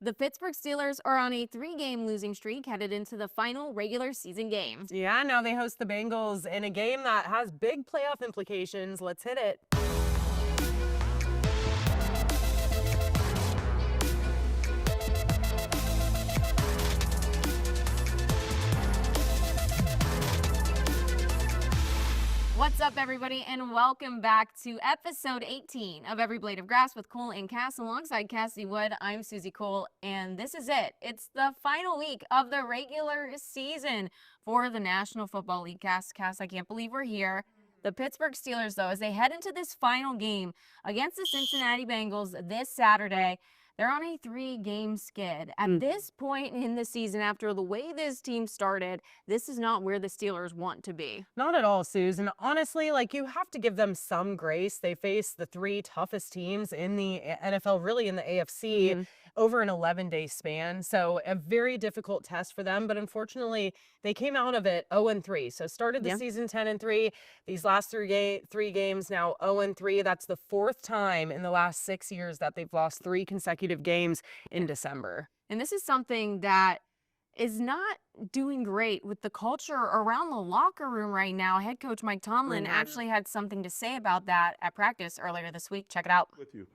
The Pittsburgh Steelers are on a 3-game losing streak headed into the final regular season game. Yeah, now they host the Bengals in a game that has big playoff implications. Let's hit it. What's up, everybody, and welcome back to episode 18 of Every Blade of Grass with Cole and Cass. Alongside Cassidy Wood, I'm Suzie Cole, and this is it. It's the final week of the regular season for the National Football League. Cass, I can't believe we're here. The Pittsburgh Steelers, though, as they head into this final game against the Cincinnati Bengals this Saturday, they're on a 3-game skid. At this point in the season, after the way this team started, this is not where the Steelers want to be. Not at all, Suze. And honestly, you have to give them some grace. They face the 3 toughest teams in the NFL, really in the AFC, over an 11-day span. So a very difficult test for them. But unfortunately, they came out of it 0-3. So started the season 10-3. These last 3 games now 0-3. That's the 4th time in the last 6 years that they've lost 3 consecutive games in December. And this is something that is not doing great with the culture around the locker room right now. Head coach Mike Tomlin actually had something to say about that at practice earlier this week. Check it out. With you.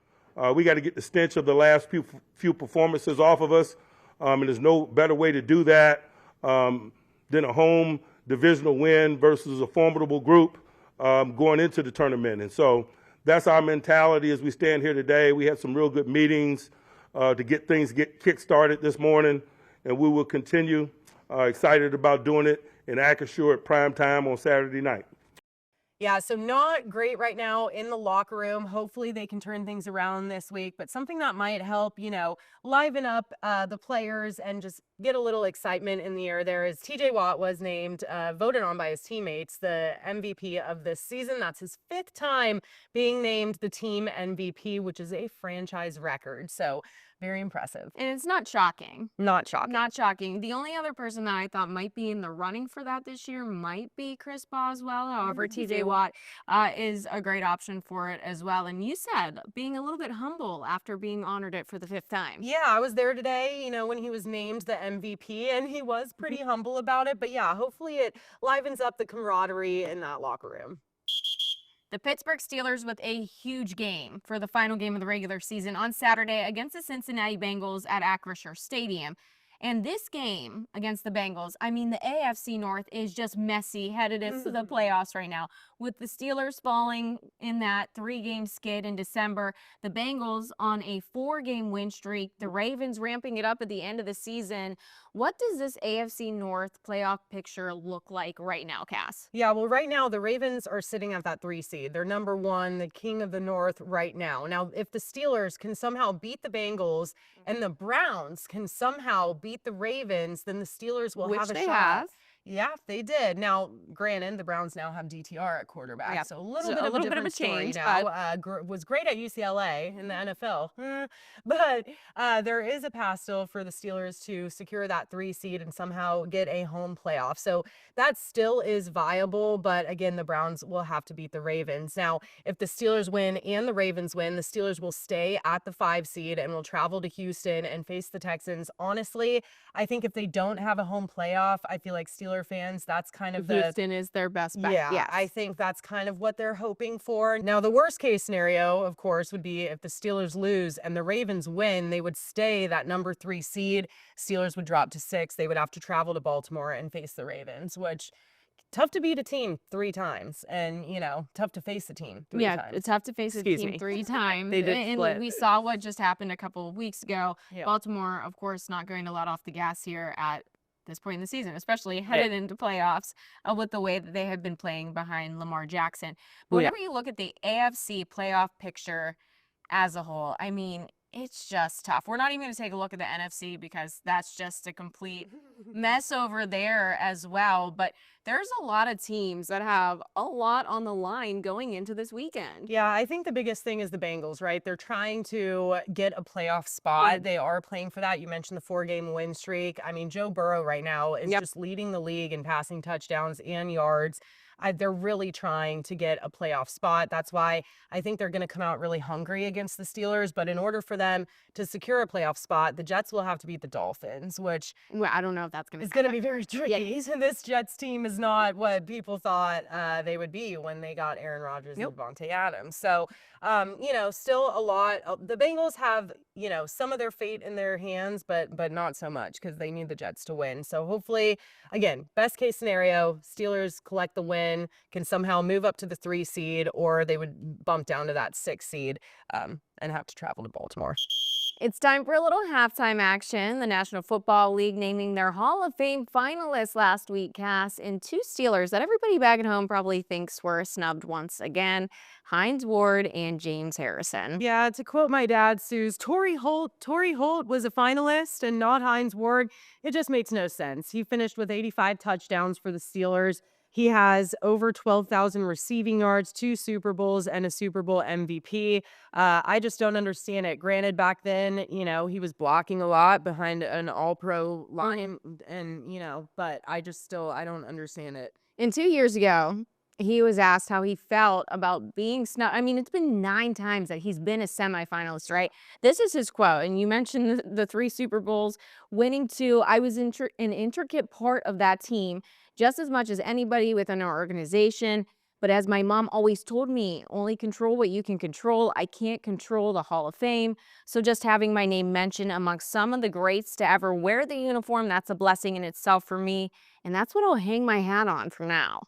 We got to get the stench of the last few performances off of us, and there's no better way to do that than a home divisional win versus a formidable group going into the tournament. And so that's our mentality as we stand here today. We had some real good meetings to get things kick-started this morning, and we will continue excited about doing it in Acrisure at primetime on Saturday night. Yeah, so not great right now in the locker room. Hopefully they can turn things around this week, but something that might help, liven up the players and just get a little excitement in the air there is TJ Watt was named, voted on by his teammates, the MVP of this season. That's his 5th time being named the team MVP, which is a franchise record. So very impressive. And it's not shocking. Not shocking. Not shocking. The only other person that I thought might be in the running for that this year might be Chris Boswell. However, TJ Watt is a great option for it as well. And you said being a little bit humble after being honored it for the 5th time. Yeah, I was there today, when he was named the MVP, and he was pretty humble about it. But yeah, hopefully it livens up the camaraderie in that locker room. The Pittsburgh Steelers with a huge game for the final game of the regular season on Saturday against the Cincinnati Bengals at Acrisure Stadium. And this game against the Bengals, the AFC North is just messy headed into the playoffs right now. With the Steelers falling in that 3-game skid in December, the Bengals on a 4-game win streak, the Ravens ramping it up at the end of the season. What does this AFC North playoff picture look like right now, Cass? Yeah, well, right now the Ravens are sitting at that 3 seed. They're number 1, the king of the North right now. Now, if the Steelers can somehow beat the Bengals and the Browns can somehow beat the Ravens, then the Steelers will have a shot. Yeah, they did. Now, granted, the Browns now have DTR at quarterback, so a little bit of a different story now. Was great at UCLA in the NFL, but there is a path still for the Steelers to secure that 3 seed and somehow get a home playoff. So that still is viable, but again, the Browns will have to beat the Ravens. Now, if the Steelers win and the Ravens win, the Steelers will stay at the 5 seed and will travel to Houston and face the Texans. Honestly, I think if they don't have a home playoff, I feel like Steelers fans, that's kind of Houston is their best bet. Yeah, I think that's kind of what they're hoping for. Now, the worst case scenario, of course, would be if the Steelers lose and the Ravens win, they would stay that number 3 seed. Steelers would drop to 6. They would have to travel to Baltimore and face the Ravens, which tough to beat a team 3 times and, tough to face a team 3 times. Yeah, it's tough to face a team 3 times. They did split. And we saw what just happened a couple of weeks ago. Baltimore, of course, not going to let off the gas here at this point in the season, especially headed into playoffs with the way that they have been playing behind Lamar Jackson. But whenever you look at the AFC playoff picture as a whole, it's just tough. We're not even going to take a look at the NFC because that's just a complete mess over there as well. But there's a lot of teams that have a lot on the line going into this weekend. Yeah, I think the biggest thing is the Bengals, right? They're trying to get a playoff spot. They are playing for that. You mentioned the 4-game win streak. I mean, Joe Burrow right now is just leading the league in passing touchdowns and yards. They're really trying to get a playoff spot. That's why I think they're going to come out really hungry against the Steelers. But in order for them to secure a playoff spot, the Jets will have to beat the Dolphins, which Well, I don't know if that's going to is going to be very tricky. This Jets team is not what people thought they would be when they got Aaron Rodgers and Devontae Adams. So, still a lot. The Bengals have, some of their fate in their hands, but not so much because they need the Jets to win. So hopefully, again, best case scenario, Steelers collect the win, can somehow move up to the 3 seed, or they would bump down to that 6 seed and have to travel to Baltimore. It's time for a little halftime action. The National Football League naming their Hall of Fame finalists last week, Cass, and 2 Steelers that everybody back at home probably thinks were snubbed once again, Hines Ward and James Harrison. Yeah, to quote my dad, Suze, Torrey Holt was a finalist and not Hines Ward. It just makes no sense. He finished with 85 touchdowns for the Steelers. He has over 12,000 receiving yards, 2 Super Bowls, and a Super Bowl MVP. I just don't understand it. Granted, back then, he was blocking a lot behind an all-pro line, and, but I don't understand it. And 2 years ago, he was asked how he felt about being snubbed. I mean, it's been 9 times that he's been a semifinalist, right? This is his quote. And you mentioned the 3 Super Bowls, winning 2. I was an intricate part of that team, just as much as anybody within our organization. But as my mom always told me, only control what you can control. I can't control the Hall of Fame. So just having my name mentioned amongst some of the greats to ever wear the uniform, that's a blessing in itself for me. And that's what I'll hang my hat on for now.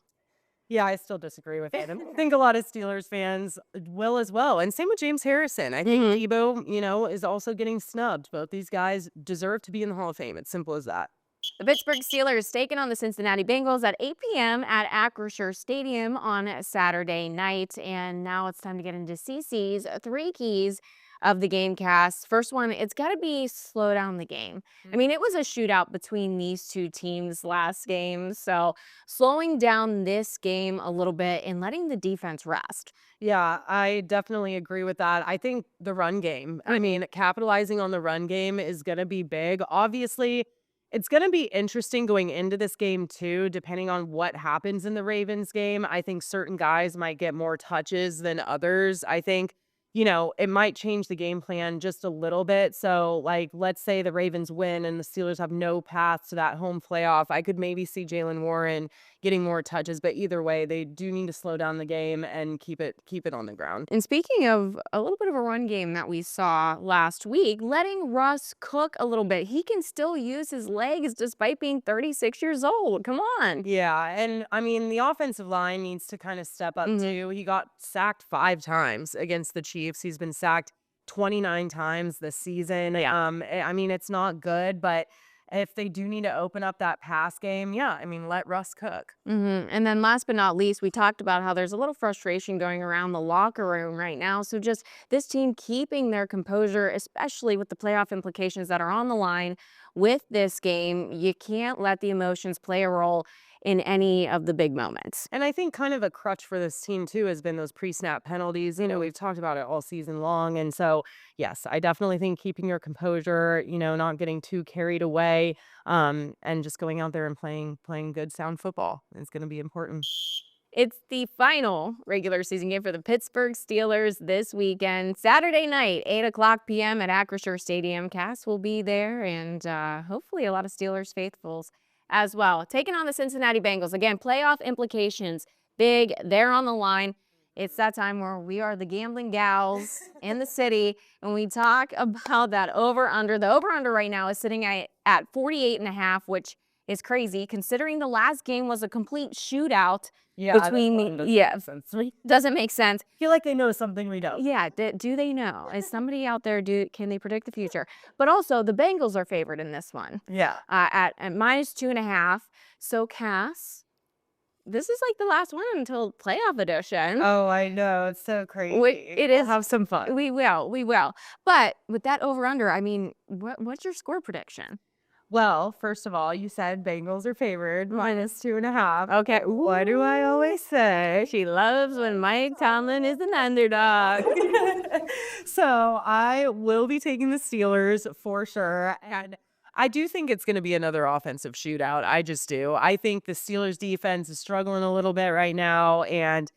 Yeah, I still disagree with it. I think a lot of Steelers fans will as well. And same with James Harrison. I think Debo, is also getting snubbed. Both these guys deserve to be in the Hall of Fame. It's simple as that. The Pittsburgh Steelers taking on the Cincinnati Bengals at 8 p.m. at Acrisure Stadium on Saturday night. And now it's time to get into CC's 3 keys of the game, cast. First one, it's got to be slow down the game. I mean, it was a shootout between these 2 teams last game. So slowing down this game a little bit and letting the defense rest. Yeah, I definitely agree with that. I think the run game, capitalizing on the run game is going to be big. Obviously, it's going to be interesting going into this game, too, depending on what happens in the Ravens game. I think certain guys might get more touches than others. I think, it might change the game plan just a little bit. So, let's say the Ravens win and the Steelers have no path to that home playoff. I could maybe see Jalen Warren getting more touches. But either way, they do need to slow down the game and keep it on the ground. And speaking of a little bit of a run game that we saw last week, letting Russ cook a little bit. He can still use his legs despite being 36 years old. Come on. Yeah, and the offensive line needs to kind of step up too. He got sacked 5 times against the Chiefs. He's been sacked 29 times this season. It's not good, but if they do need to open up that pass game, let Russ cook. And then last but not least, we talked about how there's a little frustration going around the locker room right now. So just this team keeping their composure, especially with the playoff implications that are on the line with this game. You can't let the emotions play a role in any of the big moments. And I think kind of a crutch for this team, too, has been those pre-snap penalties. We've talked about it all season long. And so, yes, I definitely think keeping your composure, not getting too carried away, and just going out there and playing good, sound football is going to be important. It's the final regular season game for the Pittsburgh Steelers this weekend. Saturday night, 8 p.m. at Acrisure Stadium. Cass will be there, and hopefully a lot of Steelers faithfuls as well. Taking on the Cincinnati Bengals. Again, playoff implications, big. They're on the line. It's that time where we are the gambling gals in the city, and we talk about that over-under. The over-under right now is sitting at 48.5, which is crazy considering the last game was a complete shootout between doesn't make sense. I feel like they know something we don't. Yeah, do they know? Is somebody out there, can they predict the future? But also the Bengals are favored in this one. Yeah. At -2.5. So Cass, this is like the last one until playoff edition. Oh, I know. It's so crazy. It is. We'll have some fun. We will. But with that over-under, what's your score prediction? Well, first of all, you said Bengals are favored -2.5. Okay. What do I always say? She loves when Mike Tomlin is an underdog. So I will be taking the Steelers for sure. And I do think it's going to be another offensive shootout. I just do. I think the Steelers defense is struggling a little bit right now. And,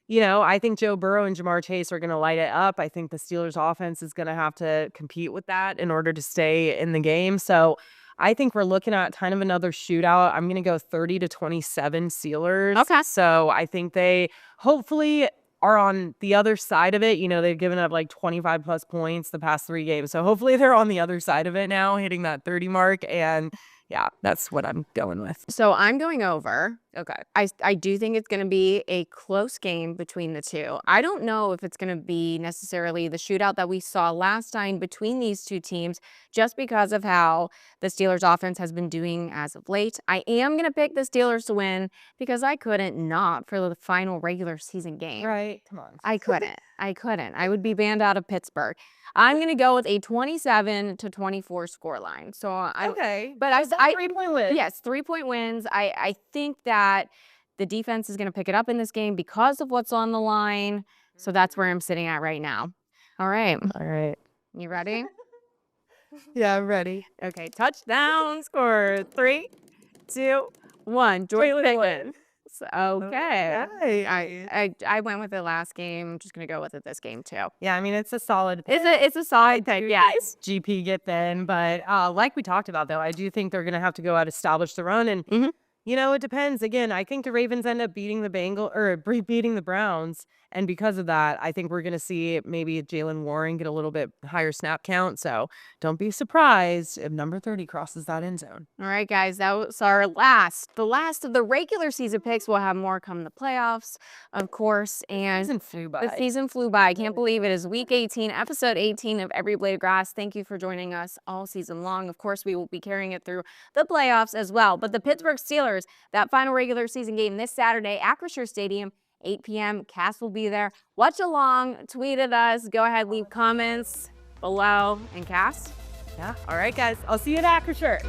I think Joe Burrow and Jamar Chase are going to light it up. I think the Steelers offense is going to have to compete with that in order to stay in the game. So I think we're looking at kind of another shootout. I'm going to go 30-27 Steelers. Okay. So I think they hopefully are on the other side of it. They've given up like 25 plus points the past 3 games. So hopefully they're on the other side of it now, hitting that 30 mark. And yeah, that's what I'm going with. So I'm going over. Okay. I do think it's going to be a close game between the two. I don't know if it's going to be necessarily the shootout that we saw last time between these two teams, just because of how the Steelers offense has been doing as of late. I am going to pick the Steelers to win because I couldn't not for the final regular season game. Right. Come on. I couldn't. I would be banned out of Pittsburgh. I'm going to go with a 27-24 scoreline. So Okay. but Is that 3-point win? Yes, 3-point wins. I think that the defense is going to pick it up in this game because of what's on the line. So that's where I'm sitting at right now. All right. All right. You ready? Yeah, I'm ready. Okay. Touchdown score. 3, 2, 1. Jordan Penguin. Okay. I went with it last game. I'm just going to go with it this game too. Yeah, I mean, it's a solid. It's a side pick. Yes. GP get then. But like we talked about, though, I do think they're going to have to go out, establish the run. And, it depends. Again, I think the Ravens end up beating the Browns. And because of that, I think we're going to see maybe Jalen Warren get a little bit higher snap count. So don't be surprised if number 30 crosses that end zone. All right, guys, that was our last of the regular season picks. We'll have more come the playoffs, of course. And The season flew by. I can't believe it is week 18, episode 18 of Every Blade of Grass. Thank you for joining us all season long. Of course, we will be carrying it through the playoffs as well. But the Pittsburgh Steelers, that final regular season game this Saturday at Acrisure Stadium, 8 p.m. Cass will be there. Watch along, tweet at us, go ahead, leave comments below. And Cass? Yeah. All right, guys. I'll see you at Acrisure.